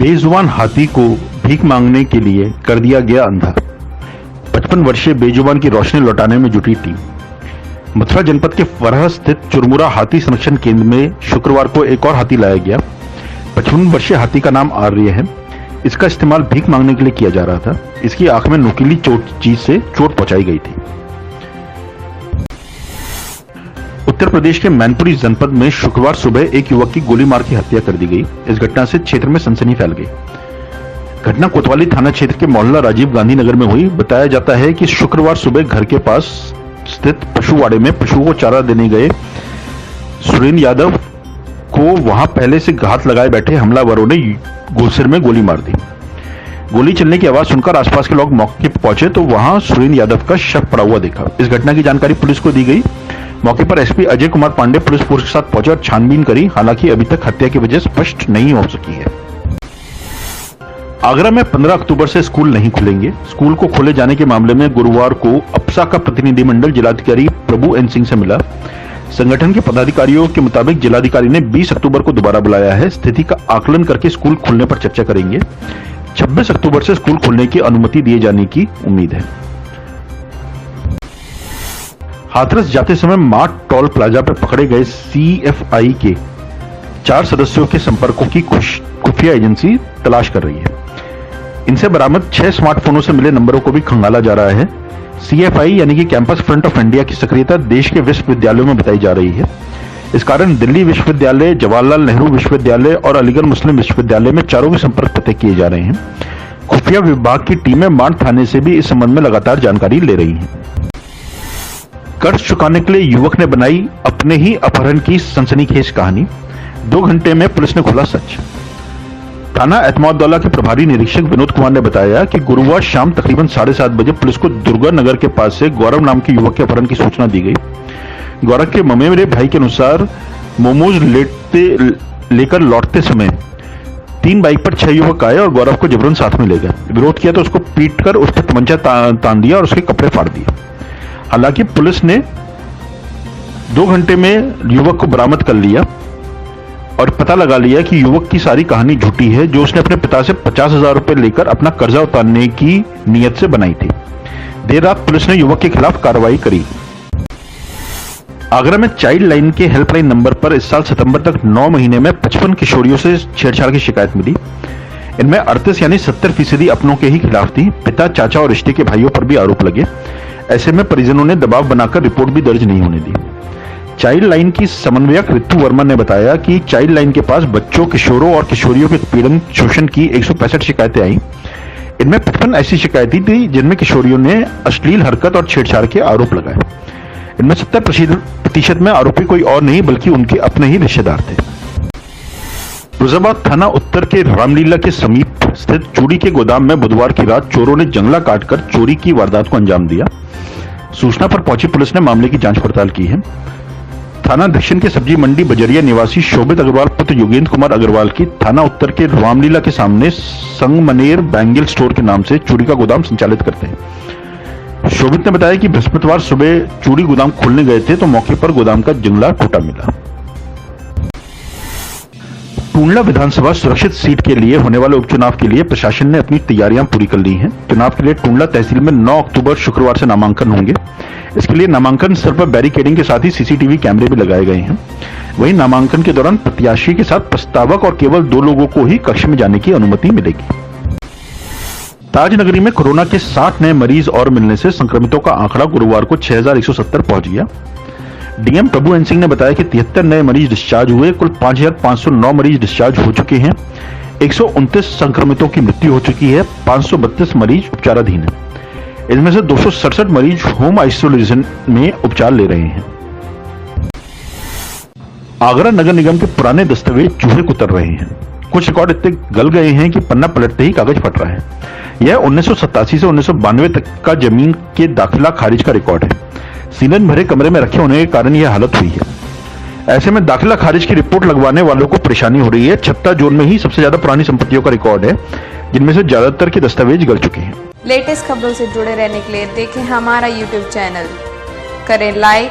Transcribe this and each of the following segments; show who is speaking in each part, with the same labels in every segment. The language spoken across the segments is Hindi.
Speaker 1: बेजुबान हाथी को भीख मांगने के लिए कर दिया गया अंधा। 55 वर्षीय बेजुबान की रोशनी लौटाने में जुटी टीम। मथुरा जनपद के फरह स्थित चुरमुरा हाथी संरक्षण केंद्र में शुक्रवार को एक और हाथी लाया गया। 55 वर्षीय हाथी का नाम आर्य है। इसका इस्तेमाल भीख मांगने के लिए किया जा रहा था। इसकी आंख में नुकीली चीज से चोट पहुंचाई गई थी। उत्तर प्रदेश के मैनपुरी जनपद में शुक्रवार सुबह एक युवक की गोली मार की हत्या कर दी गई। इस घटना से क्षेत्र में सनसनी फैल गई। घटना कोतवाली थाना क्षेत्र के मोहल्ला राजीव गांधी नगर में हुई। बताया जाता है कि शुक्रवार सुबह घर के पास स्थित पशुवाड़े में पशुओं को चारा देने गए सुरेंद्र यादव को वहां पहले से घात लगाए बैठे हमलावरों ने गोलसिर में गोली मार दी। गोली चलने की आवाज सुनकर आसपास के लोग मौके पर पहुंचे तो वहां सुरेंद्र यादव का शव पड़ा हुआ देखा। इस घटना की जानकारी पुलिस को दी गई। मौके पर SP Ajay Kumar Pandey police force के साथ पहुंचे और छानबीन करी। हालांकि अभी तक हत्या की वजह स्पष्ट नहीं हो सकी है। आगरा में 15 अक्टूबर से स्कूल नहीं खुलेंगे। स्कूल को खोले जाने के मामले में गुरुवार को अप्सा का प्रतिनिधिमंडल जिलाधिकारी प्रभु एन सिंह से मिला। संगठन के पदाधिकारियों के मुताबिक जिलाधिकारी ने 20 अक्टूबर को दोबारा बुलाया है। स्थिति का आकलन करके स्कूल खुलने पर चर्चा करेंगे। 26 अक्टूबर से स्कूल खुलने की अनुमति दिए जाने की उम्मीद है। हाथरस जाते समय मार्ट टोल प्लाजा पर पकड़े गए सीएफआई के 4 सदस्यों के संपर्कों की खुफिया एजेंसी तलाश कर रही है। इनसे बरामद 6 स्मार्टफोनों से मिले नंबरों को भी खंगाला जा रहा है। सीएफआई यानी कि कैंपस फ्रंट ऑफ इंडिया की सक्रियता देश के विश्वविद्यालयों में बताई जा रही है। इस कारण दिल्ली विश्वविद्यालय, जवाहरलाल नेहरू विश्वविद्यालय और अलीगढ़ मुस्लिम विश्वविद्यालय में चारों के संपर्क पते किए जा रहे हैं। खुफिया विभाग की टीमें मांड थाने से भी इस संबंध में लगातार जानकारी ले रही हैं। कर्ज चुकाने के लिए युवक ने बनाई अपने ही अपहरण की सनसनीखेज कहानी। 2 घंटे में पुलिस ने खोला सच। थाना एतमादौला के प्रभारी निरीक्षक विनोद कुमार ने बताया कि गुरुवार शाम तकरीबन 7:30 बजे पुलिस को दुर्गा नगर के पास से गौरव नाम के युवक के अपहरण की सूचना दी गई। गौरव के ममेरे भाई के अनुसार मोमोज लेकर लौटते समय 3 बाइक पर 6 युवक आए और गौरव को जबरन साथ में ले गए। विरोध किया तो उसको पीटकर उस पर तमंचा तान दिया और उसके कपड़े फाड़ दिए। हालांकि पुलिस ने 2 घंटे में युवक को बरामद कर लिया और पता लगा लिया कि युवक की सारी कहानी झूठी है, जो उसने अपने पिता से 50,000 रुपए लेकर अपना कर्जा उतारने की नीयत से बनाई थी। देर रात पुलिस ने युवक के खिलाफ कार्रवाई करी। आगरा में चाइल्ड लाइन के हेल्पलाइन नंबर पर इस साल सितंबर तक 9 महीने में 55 किशोरियों से छेड़छाड़ की शिकायत मिली। इनमें 38 यानी 70% अपनों के ही खिलाफ थी। पिता, चाचा और रिश्ते के भाइयों पर भी आरोप लगे। ऐसे में परिजनों ने दबाव बनाकर रिपोर्ट भी दर्ज नहीं होने दी। चाइल्ड लाइन की समन्वयक ऋतु वर्मा ने बताया कि चाइल्ड लाइन के पास बच्चों, किशोरों और किशोरियों के उत्पीड़न, शोषण की 165 शिकायतें आई। इनमें 55 ऐसी शिकायतें थी जिनमें किशोरियों ने अश्लील हरकत और छेड़छाड़ के आरोप लगाए। इनमें 70% में आरोपी कोई और नहीं बल्कि उनके अपने ही रिश्तेदार थे। फिरोजाबाद थाना उत्तर के रामलीला के समीप स्थित चूड़ी के गोदाम में बुधवार की रात चोरों ने जंगला काटकर चोरी की वारदात को अंजाम दिया। सूचना पर पहुंची पुलिस ने मामले की जांच पड़ताल की है। थाना दक्षिण के सब्जी मंडी बजरिया निवासी शोभित अग्रवाल पुत्र योगेंद्र कुमार अग्रवाल की थाना उत्तर के रामलीला के सामने संगमनेर बैंगल स्टोर के नाम से चूड़ी का गोदाम संचालित करते हैं। शोभित ने बताया कि बृहस्पतिवार सुबह चूड़ी गोदाम खोलने गए थे तो मौके पर गोदाम का जंगला टूटा मिला। टूंडला विधानसभा सुरक्षित सीट के लिए होने वाले उपचुनाव के लिए प्रशासन ने अपनी तैयारियां पूरी कर ली हैं। चुनाव के लिए टूंडला तहसील में 9 अक्टूबर शुक्रवार से नामांकन होंगे। इसके लिए नामांकन स्थल पर बैरिकेडिंग के साथ ही सीसीटीवी कैमरे भी लगाए गए हैं। वहीं नामांकन के दौरान प्रत्याशी के साथ प्रस्तावक और केवल 2 लोगों को ही कक्ष में जाने की अनुमति मिलेगी। ताजनगरी में कोरोना के 60 नए मरीज और मिलने से संक्रमितों का आंकड़ा गुरुवार को 6170 पहुंच गया। डीएम प्रभु एन सिंह ने बताया कि 73 नए मरीज डिस्चार्ज हुए। कुल 5509 मरीज डिस्चार्ज हो चुके हैं। 129 संक्रमितों की मृत्यु हो चुकी है। 532 मरीज उपचाराधीन हैं। इनमें से 267 मरीज होम आइसोलेशन में उपचार ले रहे हैं। आगरा नगर निगम के पुराने दस्तावेज चूहे कुतर रहे हैं। कुछ रिकॉर्ड इतने गल गए हैं कि पन्ना पलटते ही कागज फट रहा है। यह 1987 से 1992 तक का जमीन के दाखिला खारिज का रिकॉर्ड है। सीलन भरे कमरे में रखे होने के कारण यह हालत हुई है। ऐसे में दाखिला खारिज की रिपोर्ट लगवाने वालों को परेशानी हो रही है। छत्ता जोन में ही सबसे ज्यादा पुरानी संपत्तियों का रिकॉर्ड है, जिनमें से ज्यादातर के दस्तावेज गल चुके हैं।
Speaker 2: लेटेस्ट खबरों से जुड़े रहने के लिए देखें हमारा YouTube चैनल, करें लाइक,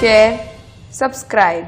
Speaker 2: शेयर, सब्सक्राइब।